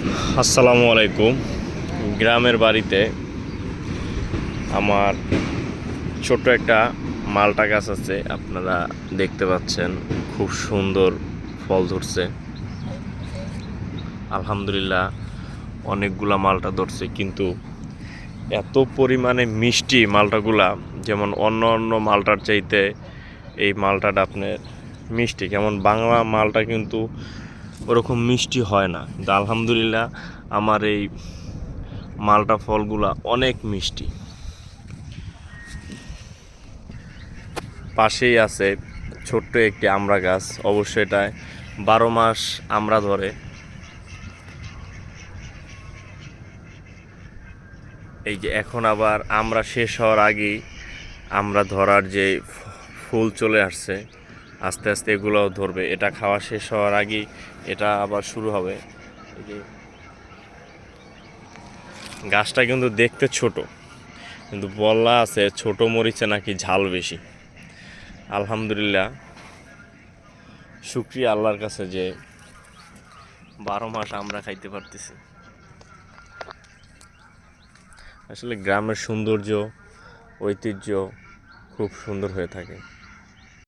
আসসালামু আলাইকুম। গ্রামের বাড়িতে আমার ছোট্ট একটা মালটা গাছ আছে, আপনারা দেখতে পাচ্ছেন খুব সুন্দর ফল ধরছে। আলহামদুলিল্লাহ অনেকগুলা মালটা ধরছে, কিন্তু এত পরিমাণে মিষ্টি মালটাগুলা, যেমন অন্য অন্য মালটার চাইতে এই মালটাটা আপনার মিষ্টি। যেমন বাংলা মালটা কিন্তু ওরকম মিষ্টি হয় না, কিন্তু আলহামদুলিল্লাহ আমার এই মালটা ফলগুলা অনেক মিষ্টি। পাশেই আছে ছোট্ট একটি আমড়া গাছ, অবশ্যই এটায় 12 মাস আমড়া ধরে। এই যে এখন আবার আমড়া শেষ হওয়ার আগেই আমড়া ধরার যে ফুল চলে আসছে, আস্তে আস্তে এগুলোও ধরবে। এটা খাওয়া শেষ হওয়ার আগেই এটা আবার শুরু হবে। এই যে গাছটা কিন্তু দেখতে ছোট, কিন্তু বলা আছে ছোট মরিচে নাকি ঝাল বেশি। আলহামদুলিল্লাহ, শুকরিয়া আল্লাহর কাছে যে 12 মাস আমরা খাইতে পারতেছি। আসলে গ্রামের সৌন্দর্য, ঐতিহ্য খুব সুন্দর হয়ে থাকে।